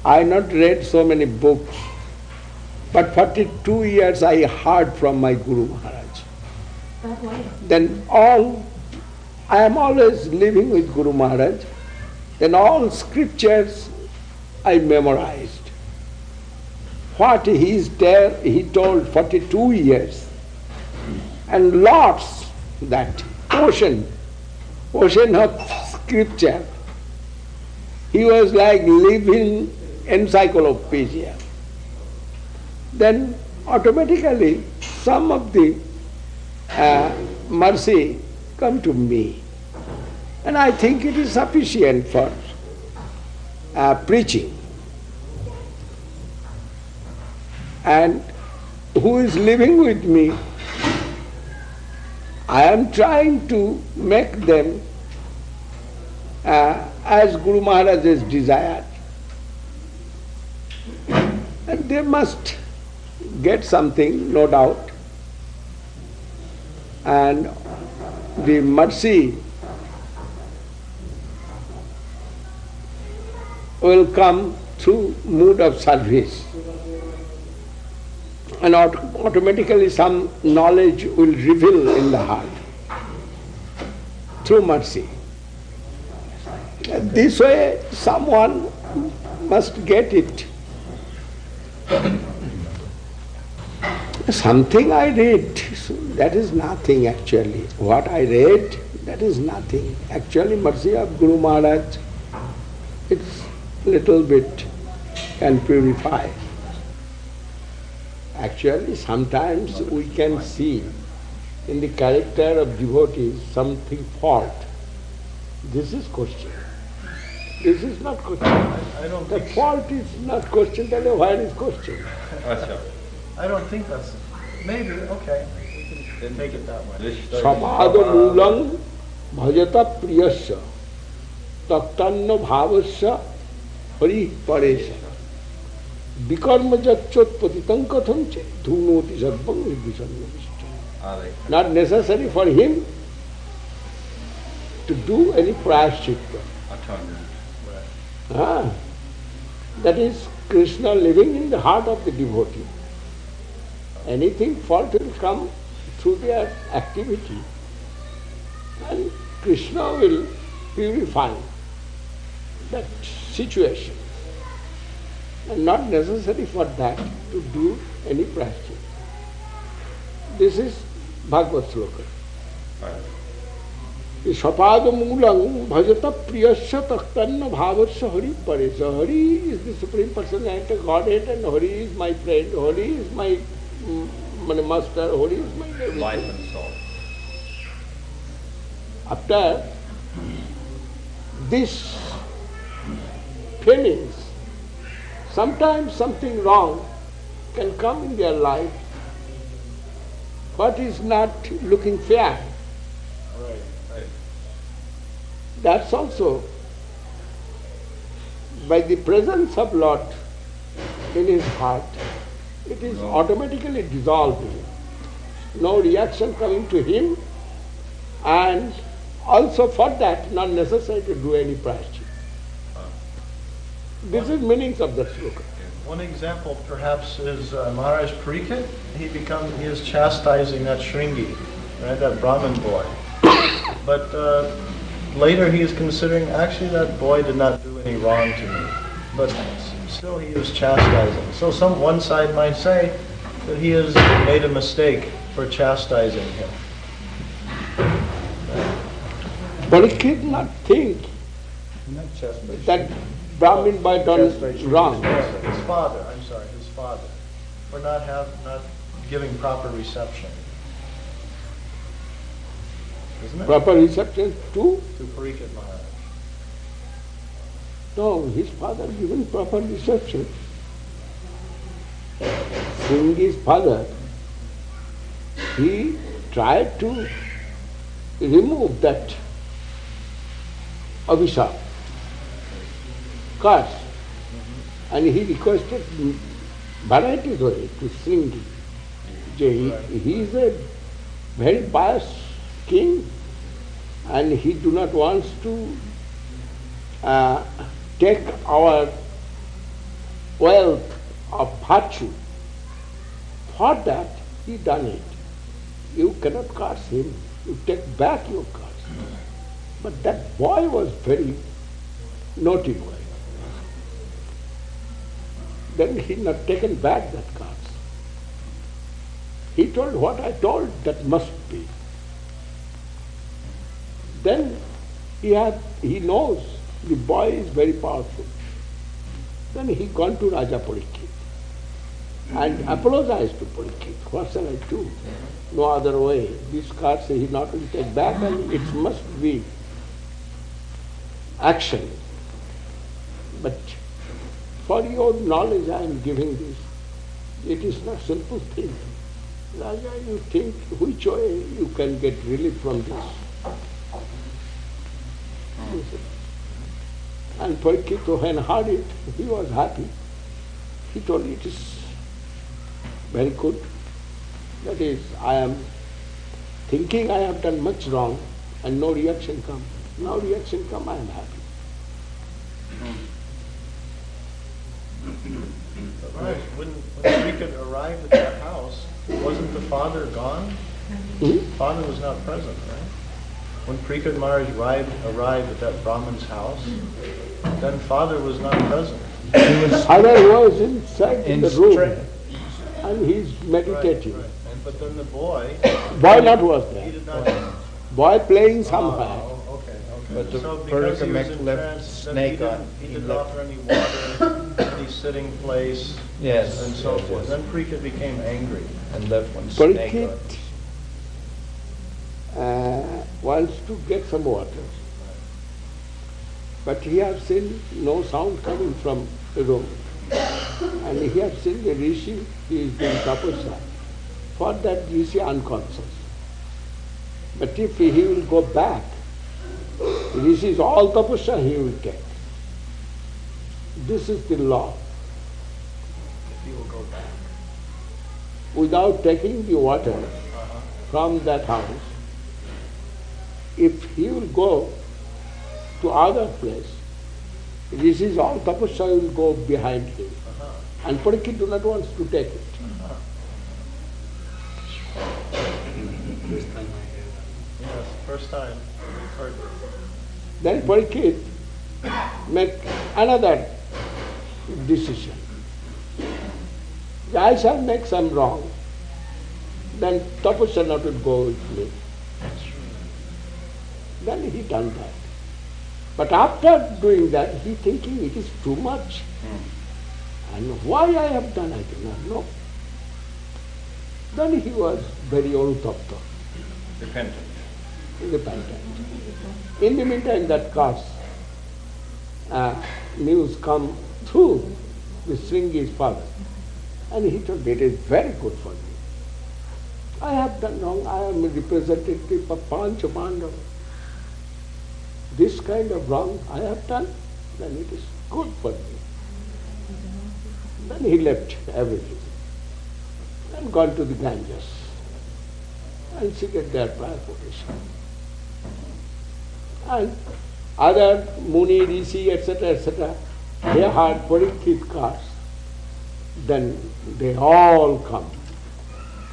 I not read so many books, but 42 years I heard from my Guru Maharaj. Then I am always living with Guru Maharaj. Then all scriptures I memorized. What he told 42 years. And lots, that ocean of scripture. He was like living encyclopedia. Then automatically some of the mercy come to me. And I think it is sufficient for preaching. And who is living with me, I am trying to make them as Guru Maharaj has desired. And they must get something, no doubt. And the mercy will come through mood of service. And automatically some knowledge will reveal in the heart through mercy. This way someone must get it. Something I read, that is nothing actually. What I read, that is nothing. Actually mercy of Guru Maharaj, it's little bit can purify. Actually, sometimes we can see in the character of devotees something fault. This is question. This is not question. I don't the think fault is not question, then why is question? I don't think that's... Maybe, okay. We can take it that way. Sapada moolam bhajata priyasya taktanna bhavasya hari paresya vikarma jacchot patitam katham che dhunoti sarvam nirvisanna vishta. Not necessary for him to do any prayashchitta. That is Krishna living in the heart of the devotee. Anything fault will come through their activity, and Krishna will purify that situation. And not necessary for that to do any practice. This is Bhagavad sloka. Sapada moolam bhajata priyasya taktanna bhavasya hari paresya. Hari is the Supreme Personality of Godhead, and Hari is my friend, Hari is my master, Hari is my everything. Life and soul. After this feelings, sometimes something wrong can come in their life, what is not looking fair. Right. That's also by the presence of Lord in his heart, it is automatically dissolving. No reaction coming to him, and also for that not necessary to do any prayashchitta. This is meanings of the sloka. One example perhaps is Maharaj Parīkṣit. He is chastising that Shringi, right, that Brahmin boy. But later he is considering, actually that boy did not do any wrong to me. But still he is chastising. So one side might say that he has made a mistake for chastising him. But he could not think that Brahmin boy done wrong. His father, for not giving proper reception. Isn't it? Proper reception to? To Parīkṣit Mahārāj. No, his father given proper reception. Shringi's father, he tried to remove that abhishap, curse, and he requested varieties of it to Shringi. He is a very pious king, and he do not want to take our wealth of virtue. For that he done it. You cannot curse him. You take back your curse. But that boy was very naughty boy. Then he not taken back that curse. He told, what I told, that must be. Then he knows the boy is very powerful. Then he gone to Raja Parīkṣit and apologized to Parīkṣit. What shall I do? No other way. This curse he not will take back, and it must be action. But for your knowledge I am giving this. It is not simple thing. Raja, you think which way you can get relief from this? And Parīkṣit, when heard it, he was happy. He told, it is very good. That is, I am thinking I have done much wrong and no reaction come. Now reaction come, I am happy. But Maharaj, when Parīkṣit arrived at that house, wasn't the father gone? Father was not present, right? When Parīkṣit Maharaj arrived at that Brahman's house, then father was not present. Father was inside in the room and he is meditating. Right. But then the boy Not was he there. did not. Boy playing somewhere. Okay. But the So because he was in left trance, then snake on. he didn't offer any water, any sitting place, Yes. and so yes, forth. yes. Then Parīkṣit became angry. And left one snake on. Parīkṣit wants to get some water. But he has seen no sound coming from the room. And he has seen the rishi, he is doing tapasya. For that rishi unconscious. But if he will go back, rishi is all tapasya he will take. This is the law. He will go back. Without taking the water from that house, if he will go to other place, this is all tapasya will go behind him. And Parīkṣit do not want to take it. Yes, first time we've heard this. Then Parīkṣit make another decision. I shall make some wrong, then tapasya not will go with me. Then he done that. But after doing that, he thinking it is too much. And why I have done, I do not know. Then he was very anutapta, Repentant. repentant. In the meantime, that curse news come through the Sringi's father. And he told, it is very good for me. I have done wrong. I am a representative of Pancha Pandava. This kind of wrong I have done, then it is good for me. Then he left everything and gone to the Ganges and seated there prayer position. And other Muni, Rishi, etc., they heard Parīkṣit curse. Then they all come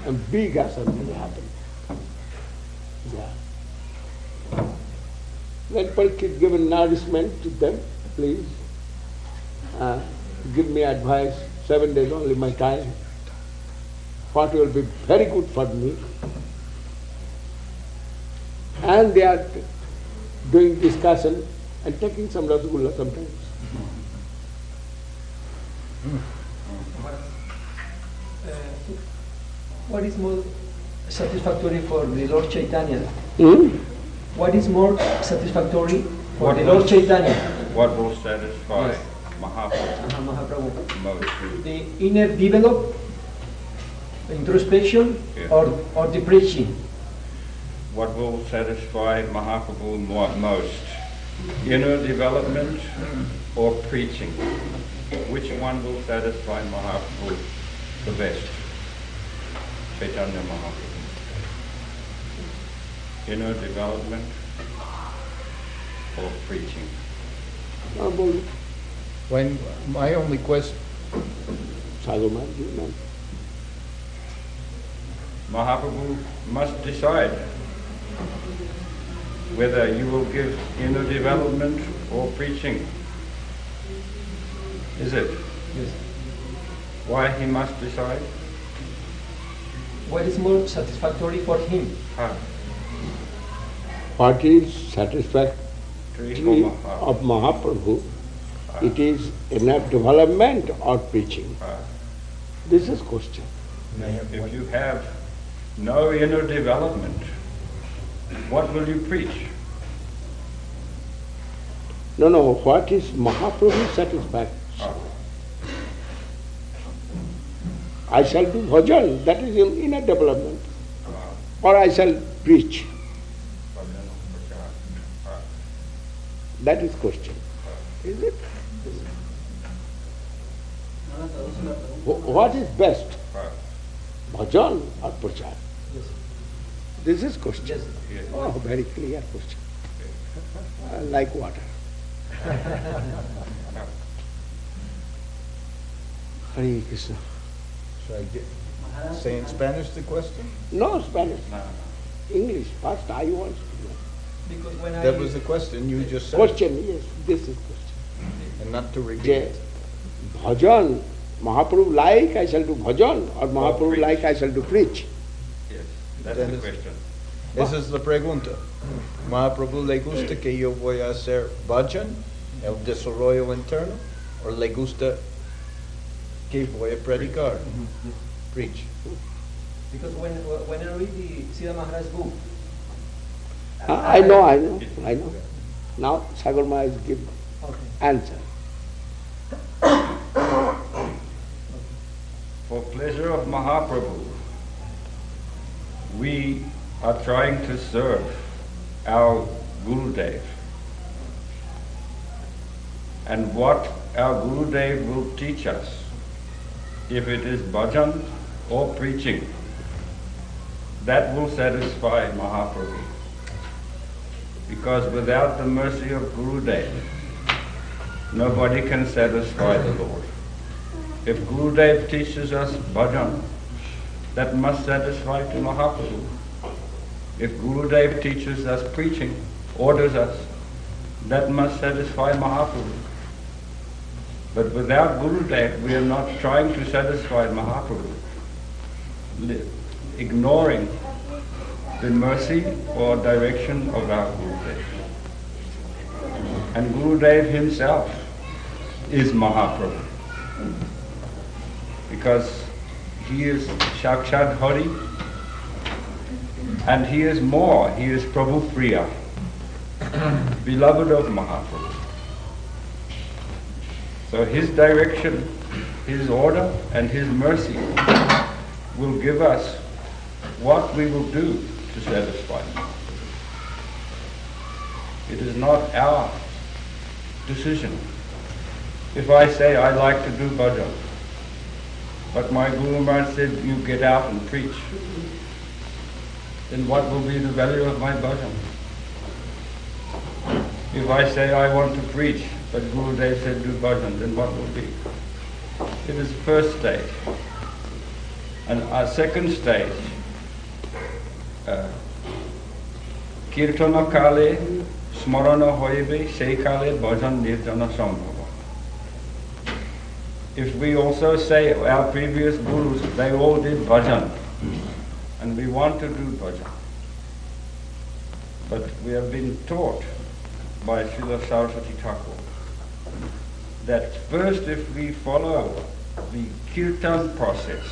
and big assembly happened. Yeah. Then Parīkṣit given nourishment to them, please. Give me advice, 7 days only my time. What will be very good for me. And they are doing discussion and taking some rasgulla sometimes. What is more satisfactory for the Lord Chaitanya? What is more satisfactory for the Lord Chaitanya? What will satisfy Yes. Mahaprabhu Mahaprabhu. most? The inner develop, introspection, Yeah. or the preaching? What will satisfy Mahaprabhu most? Inner development or preaching? Which one will satisfy Mahaprabhu the best? Chaitanya Mahaprabhu. Inner development or preaching? Bolu. When my only question, Sagamaj, you know. Mahaprabhu must decide whether you will give inner development or preaching. Is it? Yes. Why he must decide? What is more satisfactory for him? What is satisfactory of Mahaprabhu? It is inner development or preaching. This is question. If you have no inner development, what will you preach? No, what is Mahaprabhu's satisfaction? I shall do bhajan, that is inner development. Or I shall preach. That is question. Is it? What is best? Bhajan or prachar? Yes. This is question. Yes. Oh, very clear question. Like water. Hare Krishna. Should I say in Spanish the question? No Spanish. No. English. First I want to know. Because when That was the question you just said. Question, yes, this is question. And not to repeat Je, it. bhajan, Mahaprabhu like I shall do bhajan or Mahaprabhu preach. like I shall do preach. Yes, that's That the is- question. Esa es la pregunta. ¿Mahaprabhu le gusta que yo voy a hacer bhajan, el desarrollo interno, o le gusta que voy a predicar, preach? Because when I read the Srila Maharaj book, I know. Now Sagarma is give Okay. answer. For pleasure of Mahaprabhu, we are trying to serve our Gurudev. And what our Gurudev will teach us, if it is bhajan or preaching, that will satisfy Mahaprabhu. Because without the mercy of Gurudev, nobody can satisfy the Lord. If Gurudev teaches us bhajan, that must satisfy to Mahaprabhu. If Gurudev teaches us preaching, orders us, that must satisfy Mahaprabhu. But without Gurudev, we are not trying to satisfy Mahaprabhu, ignoring the mercy or direction of our Gurudev. And Gurudev himself is Mahaprabhu, because he is Sakshat Hari, and he is more, he is Prabhu Priya, beloved of Mahaprabhu. So his direction, his order, and his mercy will give us what we will do to satisfy him. It is not our decision. If I say I like to do bhajan, but my Guru Maharaj said you get out and preach, then what will be the value of my bhajan? If I say I want to preach, but Gurudev said do bhajan, then what will be? It is the first stage. And our second stage, Kirtana Kale, Smarana Hoibe, Sei Kale, Bhajan Nirjana Sambhava. If we also say our previous gurus, they all did bhajan, and we want to do bhajan. But we have been taught by Srila Saraswati Thakur that first, if we follow the kirtan process,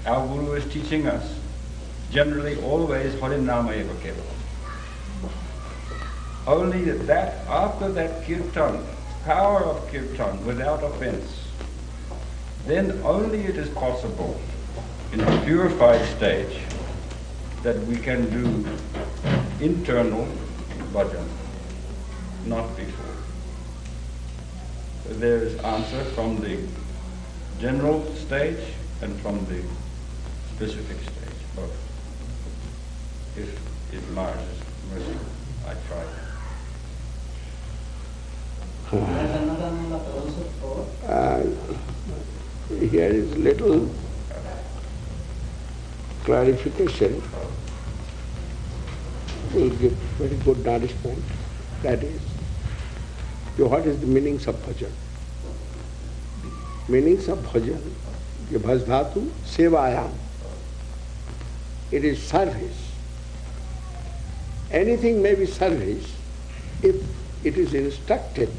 our Guru is teaching us generally always Harinama eva kevalam. Only that, after that kirtan, power of kirtan without offense, then only it is possible in the purified stage that we can do internal bhajan, not before. So there is answer from the general stage and from the specific stage, both. If Maharaj is merciful, I try. Here is little clarification. Will give very good nourishment. That is, what is the meanings of bhajan? Meanings of bhajan, the bhasdhatu sevayam. It is service. Anything may be service if it is instructed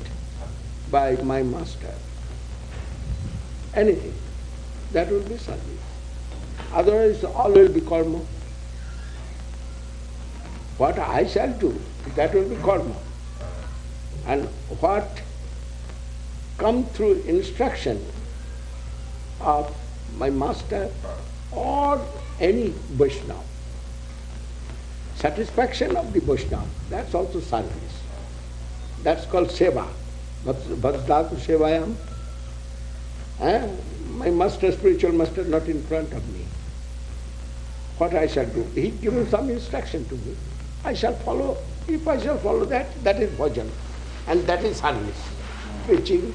by my master. Anything, that will be service. Otherwise, all will be karma. What I shall do, that will be karma. And what come through instruction of my master or any Vaishnava, satisfaction of the Vaishnava, that's also service. That's called seva. Bhajdhatu sevayam. My master, spiritual master, not in front of me. What I shall do? He given some instruction to me. I shall follow. If I shall follow that, that is bhajan. And that is service. Preaching,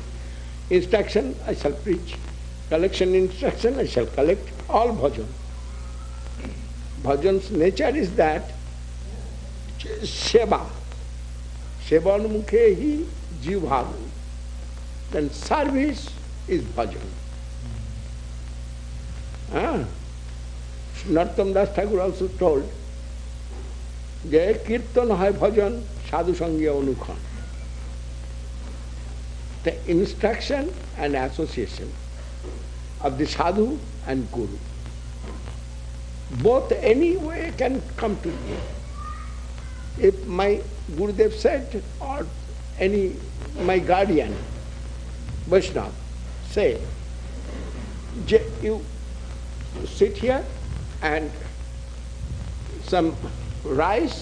instruction, I shall preach. Collection instruction, I shall collect. All bhajan. Bhajan's nature is that seva. Seva anumukhe hi jivbhavu. Then service is bhajan. Narottam Das Thakur also told, যে কীর্তন হয় ভজন সাধু সঙ্গে অনুক্ষণ. The instruction and association of the sadhu and guru, both any way can come to me. If my Gurudev said, or any my guardian Vaishnava say, you sit here and some rice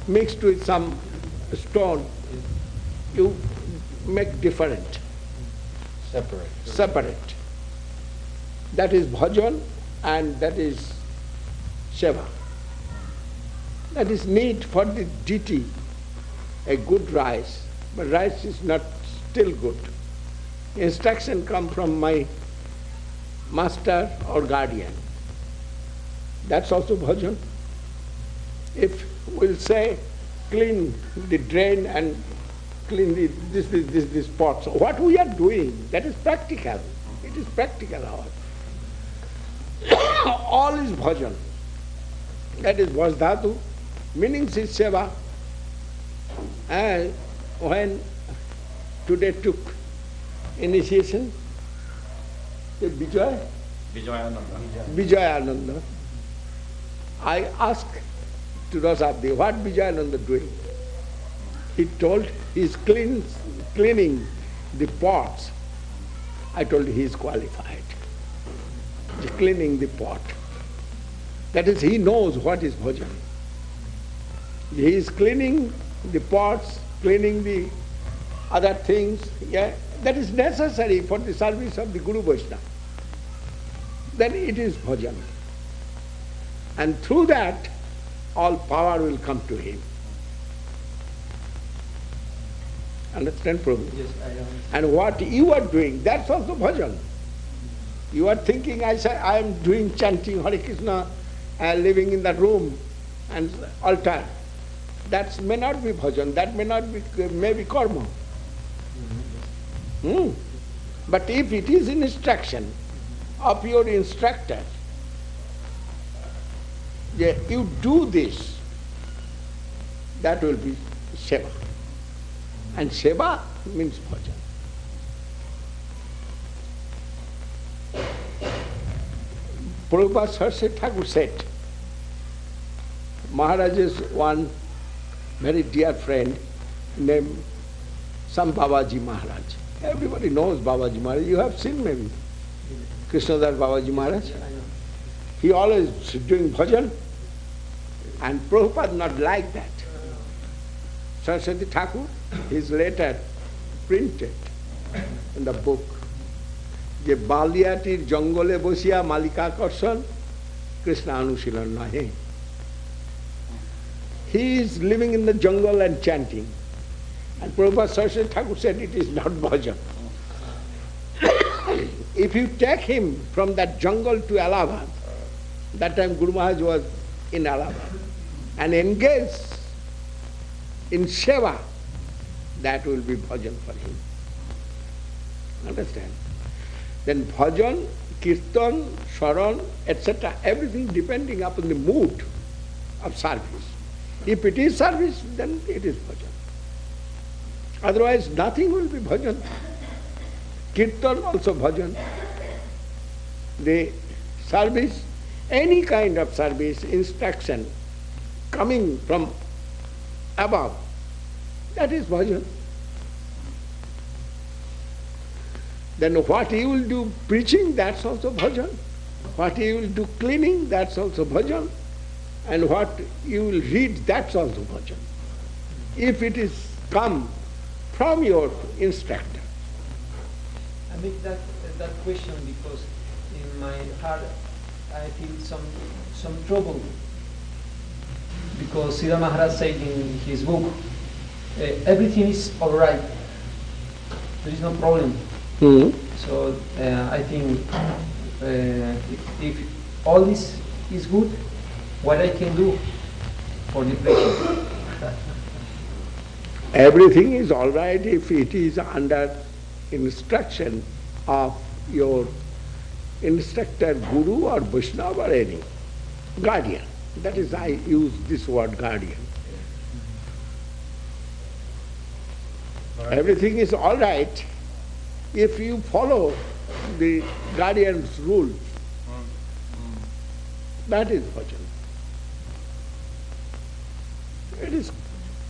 mixed with some stone, you make different. Separate. That is bhajan and that is seva. That is need for the deity, a good rice, but rice is not still good. Instruction come from my master or guardian. That's also bhajan. If we'll say, clean the drain and clean this pot. So what we are doing, that is practical. It is practical. All is bhajan. That is bhajdhatu. Meanings is seva. And when today took initiation, the Vijayananda. I asked to Rasabdi, what Vijayananda doing? He told he is cleaning the pots. I told he is qualified. He's cleaning the pot. That is, he knows what is bhajan. He is cleaning the pots, cleaning the other things. Yeah, that is necessary for the service of the Guru Vaishnava. Then it is bhajan. And through that, all power will come to him. Understand, Prabhu? Yes, I understand. And what you are doing, that's also bhajan. You are thinking, I am doing chanting Hare Krishna, living in the room and altar. That may not be bhajan, that may be karma. But if it is in instruction of your instructor, you do this, that will be seva. And seva means bhajan. Prabhupada Srila Thakur said, Maharaj's one very dear friend named some Babaji Maharaj. Everybody knows Babaji Maharaj. You have seen maybe Krishnadas Babaji Maharaj. He always doing bhajan, and Prabhupada not like that. Saraswati Thakur, his letter printed in the book, যে বালিয়াটির জঙ্গলে বসিয়া মালিকাকর্ষণ কৃষ্ণ অনুশীলন নহে. He is living in the jungle and chanting. And Prabhupada Saraswati Thakur said it is not bhajan. if you take him from that jungle to Allahabad, that time Guru Maharaj was in Allahabad, and engage in seva, that will be bhajan for him. Understand? Then bhajan, kirtan, sharan, etc., everything depending upon the mood of service. If it is service, then it is bhajan. Otherwise, nothing will be bhajan. Kirtan also bhajan. The service, any kind of service, instruction coming from above, that is bhajan. Then what he will do preaching, that's also bhajan. What he will do cleaning, that's also bhajan. And what you will read, that's also bhajan. If it is come from your instructor. I make that question because in my heart I feel some trouble. Because Srila Maharaj said in his book, everything is all right. There is no problem. So I think if all this is good, what I can do for the patient? Everything is all right if it is under instruction of your instructor, guru or Vaishnava or any guardian. That is, I use this word guardian. Everything is all right if you follow the guardian's rule. That is bhajan. It is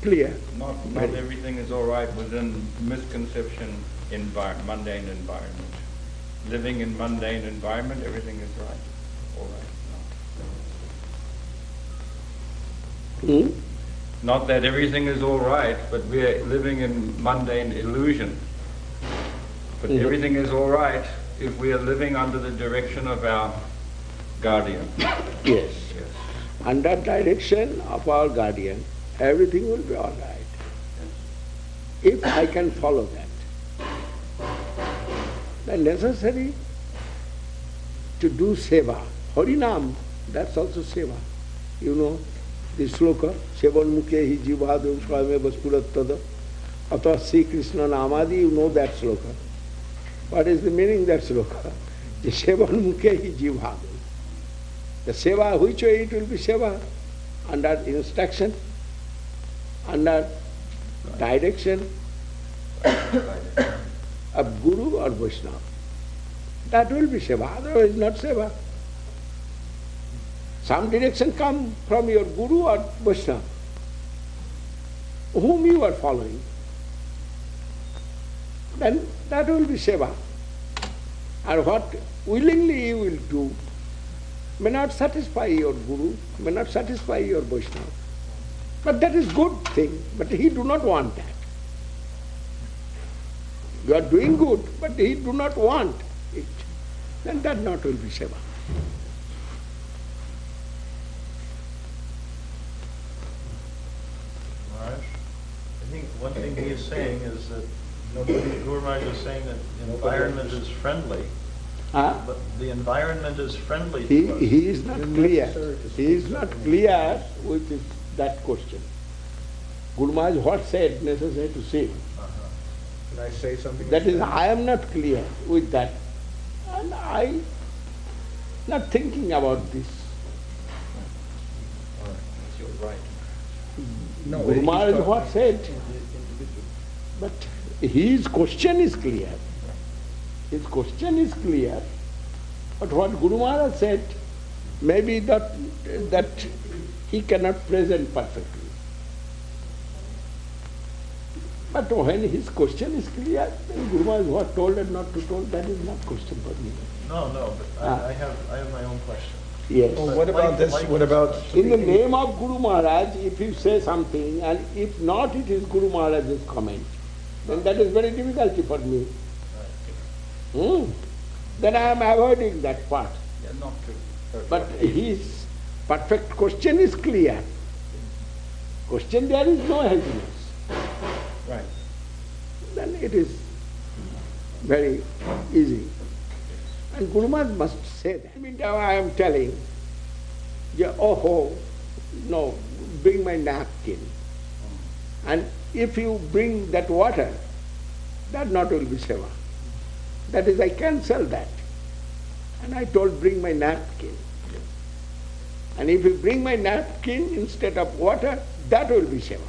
clear. Not everything is all right within misconception mundane environment. Living in mundane environment, everything is right. All right. No. Not that everything is all right, but we are living in mundane illusion. But everything is all right if we are living under the direction of our guardian. Yes. Under direction of our guardian, everything will be all right. If I can follow that. Then necessary to do seva. Harinam, that's also seva. You know the sloka, Sevan mukhe hi jivadam swayameva spurattada. Atha Sri Krishna namadi, you know that sloka. What is the meaning of that sloka? The Sevan mukhe hi jivadam. The seva, which way it will be seva? Under instruction, under direction of Guru or Vaishnava. That will be seva, otherwise not seva. Some direction come from your Guru or Vaishnava, whom you are following. Then that will be seva. And what willingly you will do may not satisfy your Guru, may not satisfy your Vaishnava. But that is good thing, but he do not want that. You are doing good, but he do not want it. Then that not will be seva. Maharaj, I think one thing he is saying is that Guru Maharaj is saying that the environment is friendly. But the environment is friendly to us. He is not clear. He is not clear with that question. Guru Maharaj what said necessary to say. Can I say something? That is, I am not clear with that. And I not thinking about this. All right, that's your right. No, Guru Maharaj what said. But his question is clear. His question is clear. But what Guru Maharaj said, maybe that he cannot present perfectly. But when his question is clear, then Guru Maharaj what told and not to told, that is not question for me. No, but I have my own question. Yes. Well, what about this? What about In the name of Guru Maharaj, if you say something, and if not it is Guru Maharaj's comment, then that is very difficult for me. Then I am avoiding that part. Yeah, not true. But his perfect question is clear. Question there is no heaviness. Right. Then it is very easy. And Guru Maharaj must say that. Meantime I am telling, yeah, oh, no, bring my napkin. And if you bring that water, that not will be seva. That is, I cancel that. And I told, bring my napkin. And if you bring my napkin instead of water, that will be seva.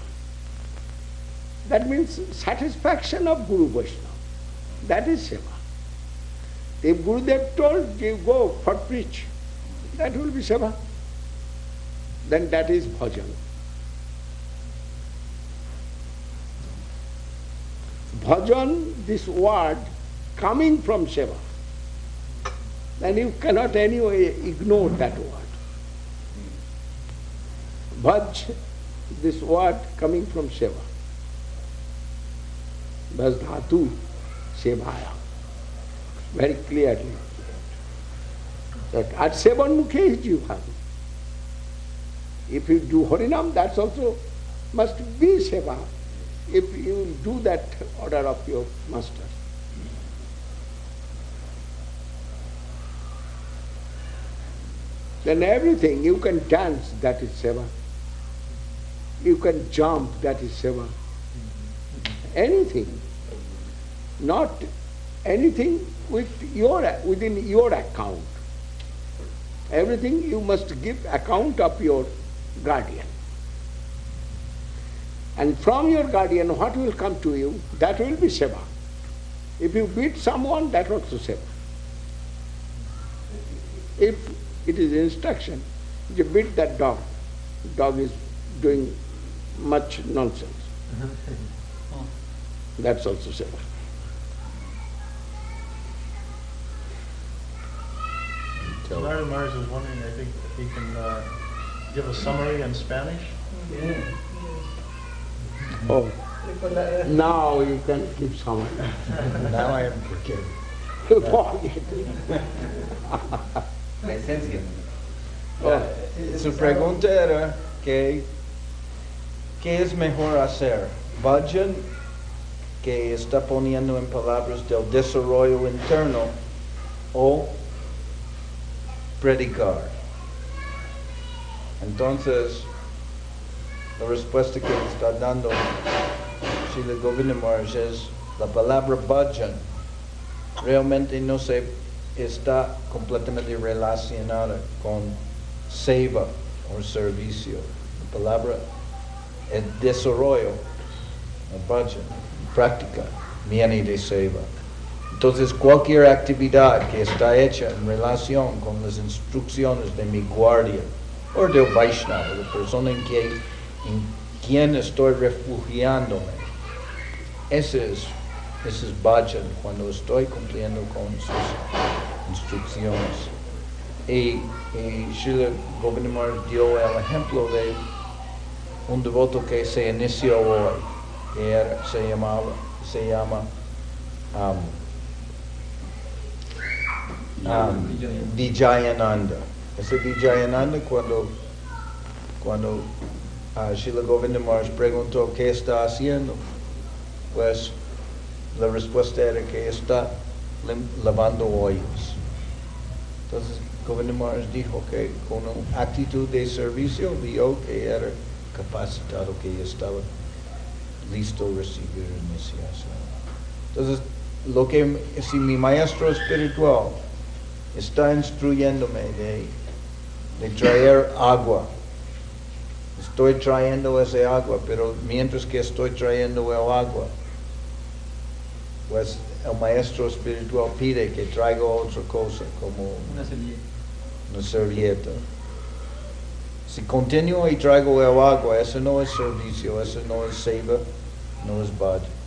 That means satisfaction of Guru Vaishnava. That is seva. If Gurudev told you go for preach, that will be seva. Then that is bhajan. Bhajan, this word coming from seva. Then you cannot anyway ignore that word. Bhaj, this word coming from seva. Bhaj dhatu, sevaya. Very clearly. That at sevan mukhe is jivha. If you do Harinam, that's also must be seva. If you do that order of your master. Then everything, you can dance, that is seva. You can jump, that is seva. Anything. Not anything within your account. Everything you must give account of your guardian. And from your guardian, what will come to you, that will be seva. If you beat someone, that also seva. If it is instruction, you beat that dog. Dog is doing much nonsense. That's also seva. Narada Maharaj was wondering, I think, if he can give a summary in Spanish. Yeah. Oh, now you can keep summary. Now I am forgetting. You forget. La esencia. Su pregunta era ¿qué es mejor hacer? Bhajan, que está poniendo en palabras del desarrollo interno, o predicar. Entonces, la respuesta que está dando Srila Govinda Maharaj es la palabra bhajan realmente no se está completamente relacionada con seva o servicio. La palabra es desarrollo, el bhajan, práctica, viene de seva. Entonces cualquier actividad que está hecha en relación con las instrucciones de mi guardia o del Vaishnava, la persona en quien estoy refugiándome, ese es bhajan, cuando estoy cumpliendo con sus instrucciones. Y Srila Govinda Maharaj dio el ejemplo de un devoto que se inició hoy, que se llama Vijayananda. Ese Vijayananda, cuando Srila Govinda Maharaj preguntó qué está haciendo, pues la respuesta era que está lavando ollas. Entonces Govinda Maharaj dijo que con una actitud de servicio vio que era capacitado, que estaba listo a recibir iniciación. Entonces, si mi maestro espiritual está instruyéndome de traer agua, estoy trayendo ese agua, pero mientras que estoy trayendo el agua, pues el maestro espiritual pide que traiga otra cosa, como una servilleta. Si continúo y traigo el agua, eso no es servicio, eso no es seva, no es bhajan.